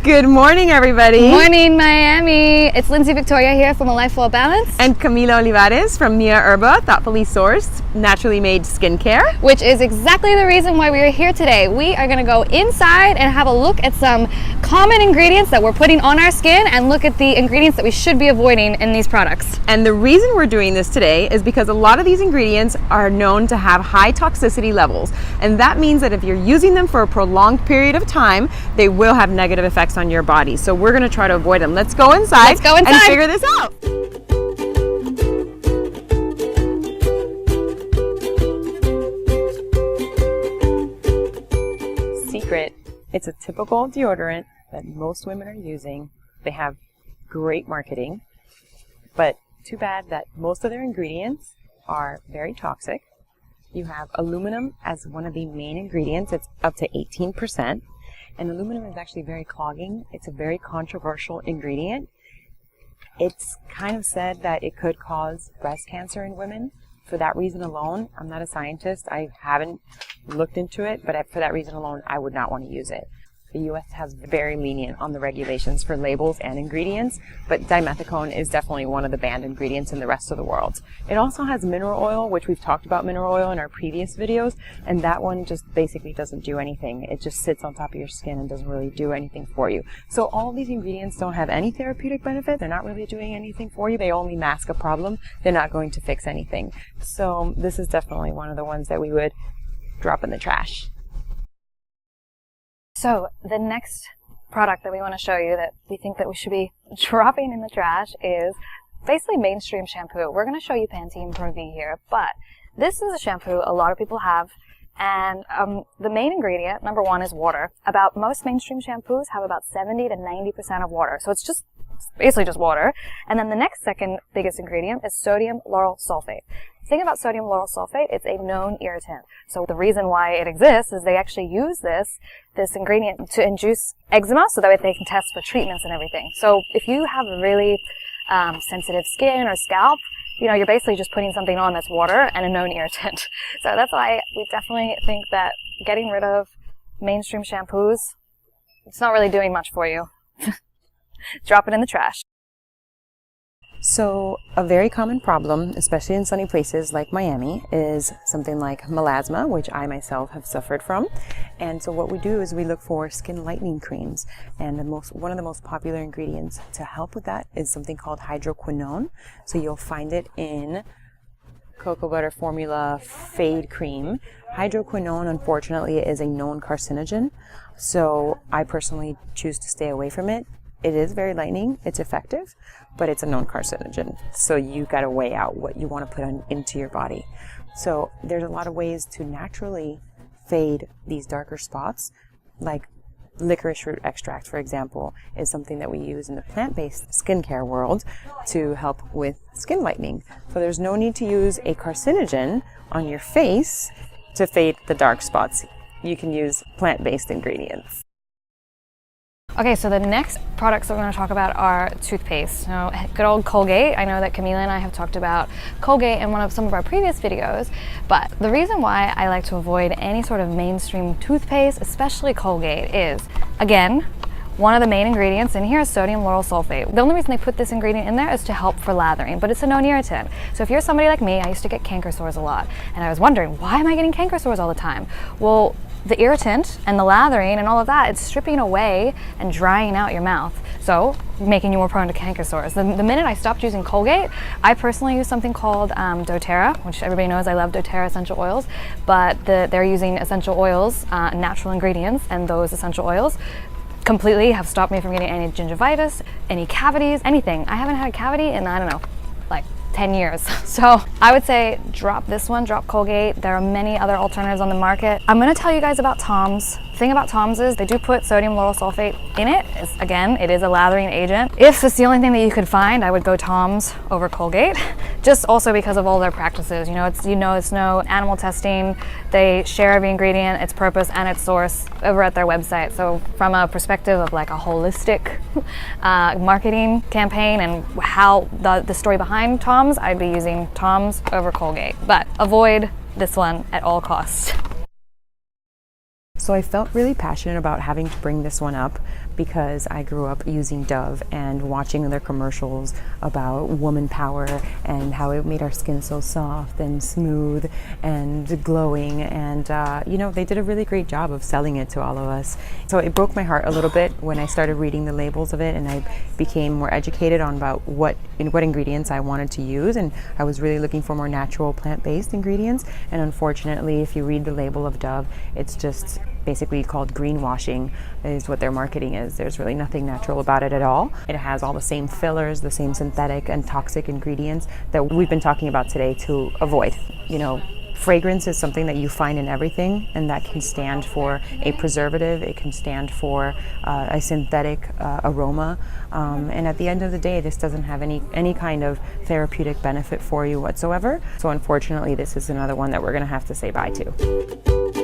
Good morning, everybody. Morning, Miami. It's Lindsey Victoria here from A Life Well Balanced. And Camila Olivares from Mia Herba, thoughtfully sourced, naturally made skincare. Which is exactly the reason why we are here today. We are going to go inside and have a look at some common ingredients that we're putting on our skin and look at the ingredients that we should be avoiding in these products. And the reason we're doing this today is because a lot of these ingredients are known to have high toxicity levels. And that means that if you're using them for a prolonged period of time, they will have negative effects on your body. So we're going to try to avoid them. Let's go inside and figure this out. Secret. It's a typical deodorant that most women are using. They have great marketing, but too bad that most of their ingredients are very toxic. You have aluminum as one of the main ingredients. It's up to 18%. And aluminum is actually very clogging. It's a very controversial ingredient. It's kind of said that it could cause breast cancer in women. For that reason alone, I'm not a scientist. I haven't looked into it, but for that reason alone, I would not want to use it. The U.S. has very lenient on the regulations for labels and ingredients, but dimethicone is definitely one of the banned ingredients in the rest of the world. It also has mineral oil, which we've talked about mineral oil in our previous videos, and that one just basically doesn't do anything. It just sits on top of your skin and doesn't really do anything for you. So all of these ingredients don't have any therapeutic benefit. They're not really doing anything for you. They only mask a problem. They're not going to fix anything. So this is definitely one of the ones that we would drop in the trash. So the next product that we want to show you that we think that we should be dropping in the trash is basically mainstream shampoo. We're going to show you Pantene Pro V here, but this is a shampoo a lot of people have, and the main ingredient, number one, is water. Most mainstream shampoos have about 70 to 90% of water, so it's basically just water. And then the next second biggest ingredient is sodium lauryl sulfate. The thing about sodium lauryl sulfate, it's a known irritant. So the reason why it exists is they actually use this ingredient to induce eczema so that way they can test for treatments and everything. So if you have really sensitive skin or scalp, you're basically just putting something on that's water and a known irritant. So that's why we definitely think that getting rid of mainstream shampoos, it's not really doing much for you. Drop it in the trash. So a very common problem, especially in sunny places like Miami, is something like melasma, which I myself have suffered from. And so what we do is we look for skin lightening creams. And one of the most popular ingredients to help with that is something called hydroquinone. So you'll find it in cocoa butter formula fade cream. Hydroquinone, unfortunately, is a known carcinogen. So I personally choose to stay away from it. It is very lightening, it's effective, but it's a known carcinogen. So you got to weigh out what you want to put into your body. So there's a lot of ways to naturally fade these darker spots, like licorice root extract, for example, is something that we use in the plant-based skincare world to help with skin lightening. So there's no need to use a carcinogen on your face to fade the dark spots. You can use plant-based ingredients. Okay, so the next products that we're going to talk about are toothpaste. Now, good old Colgate. I know that Camila and I have talked about Colgate in some of our previous videos, but the reason why I like to avoid any sort of mainstream toothpaste, especially Colgate, is, again, one of the main ingredients in here is sodium lauryl sulfate. The only reason they put this ingredient in there is to help for lathering, but it's a known irritant. So if you're somebody like me, I used to get canker sores a lot, and I was wondering, why am I getting canker sores all the time? Well, the irritant and the lathering and all of that, it's stripping away and drying out your mouth, so making you more prone to canker sores. The minute I stopped using Colgate, I personally use something called doTERRA, which everybody knows I love doTERRA essential oils, but they're using essential oils, natural ingredients, and those essential oils completely have stopped me from getting any gingivitis, any cavities, anything. I haven't had a cavity in, I don't know, like 10 years. So I would say drop this one, drop Colgate. There are many other alternatives on the market. I'm going to tell you guys about Tom's. The thing about Tom's is they do put sodium lauryl sulfate in it. Again, it is a lathering agent. If it's the only thing that you could find, I would go Tom's over Colgate, just also because of all their practices. It's no animal testing. They share every ingredient, its purpose, and its source over at their website. So from a perspective of like a holistic marketing campaign and how the story behind Tom's, I'd be using Tom's over Colgate. But avoid this one at all costs. So I felt really passionate about having to bring this one up because I grew up using Dove and watching their commercials about woman power and how it made our skin so soft and smooth and glowing, and you know, they did a really great job of selling it to all of us. So it broke my heart a little bit when I started reading the labels of it, and I became more educated on about what ingredients I wanted to use, and I was really looking for more natural plant-based ingredients. And unfortunately, if you read the label of Dove, it's just basically called greenwashing is what their marketing is. There's really nothing natural about it at all. It has all the same fillers, the same synthetic and toxic ingredients that we've been talking about today to avoid. You know, fragrance is something that you find in everything, and that can stand for a preservative, it can stand for a synthetic aroma, and at the end of the day, this doesn't have any kind of therapeutic benefit for you whatsoever. So unfortunately, this is another one that we're going to have to say bye to.